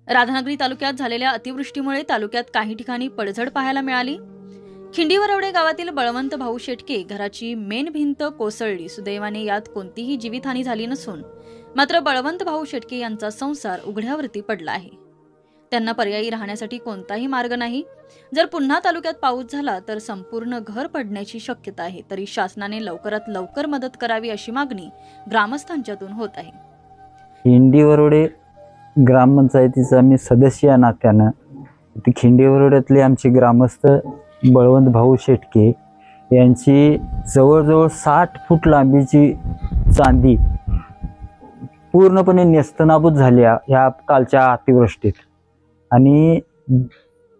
राधानगरी तालुक्यात झालेल्या अतिवृष्टीमुळे तालुक्यात काही ठिकाणी पडझड पाहायला मिळाली। खिंडीवरवडे गावातील बळवंत भाऊ शेटके घराची मेन भिंत कोसळली। सुदैवाने यात कोणतीही जीवितहानी झाली नसून मात्र बळवंत भाऊ शेटके यांचा संसार उघड्यावरती पडला आहे। त्यांना पर्यायी राहण्यासाठी कोणताही मार्ग नाही। जर पुन्हा तालुक्यात पाऊस झाला तर संपूर्ण घर पडण्याची शक्यता आहे। तरी शासनाने लवकरात लवकर मदत करावी अशी मागणी ग्रामस्थांच्यातून होत आहे। खिंडीवरवडे ग्रामपंचायतीचा मी सदस्य या नात्यानं खिंडीवरवड्यातले आमचे ग्रामस्थ बळवंत भाऊ शेटके यांची जवळजवळ 60 फूट लांबीची चांदी पूर्णपणे नेस्तनाबूत झाली ह्या कालच्या अतिवृष्टीत। आणि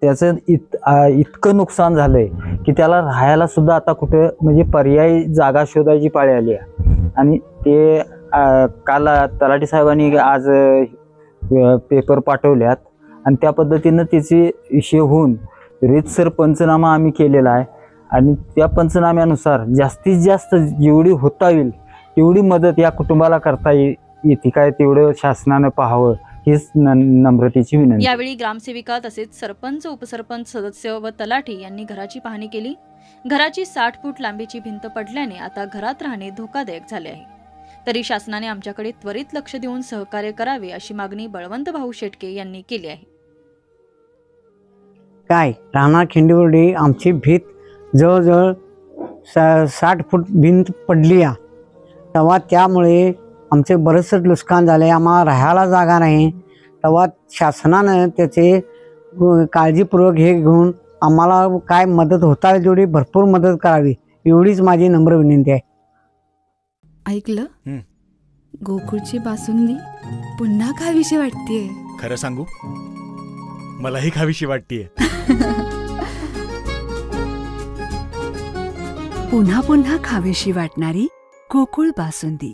त्याचं इतकं नुकसान झालंय की त्याला राहायला सुद्धा आता कुठे म्हणजे पर्यायी जागा शोधायची पाळी आली आहे। आणि ते काल तलाठी साहेबांनी आज पेपर पाठवल्यात आणि त्या पद्धतीनं त्याची विषय होऊन रीतसर पंचनामा आम्ही केलेला आहे। आणि त्या पंचनाम्यानुसार जास्तीत जास्त जेवढी होता येईल तेवढी मदत या कुटुंबाला करता येते काय तेवढं शासनानं पाहावं हीच नम्रतेची विनंती। यावेळी ग्रामसेविका तसेच सरपंच, उपसरपंच सदस्य व तलाठी यांनी घराची पाहणी केली। घराची 60 फूट लांबीची भिंत पडल्याने आता घरात राहणे धोकादायक झाले आहे। तरी शासनाने आमच्याकडे त्वरित लक्ष देऊन सहकार्य करावे अशी मागणी बळवंत भाऊ शेटके यांनी केली आहे। काय राहणार खिंडीवरवडे आमची भीत जवळजवळ 60 फूट भिंत पडली आहे। तेव्हा त्यामुळे आमचे बरेचसे नुकसान झाले। आम्हाला राहायला जागा नाही। तेव्हा शासनानं त्याचे काळजीपूर्वक हे घेऊन आम्हाला काय मदत होता जेवढी भरपूर मदत करावी एवढीच माझी नम्र विनंती आहे। ऐकलं, गोकुळची बासुंदी पुन्हा खावीशी वाटतेय। खरं सांगू, मलाही खावीशी वाटतेय। पुन्हा पुन्हा खावीशी वाटणारी गोकुळ बासुंदी।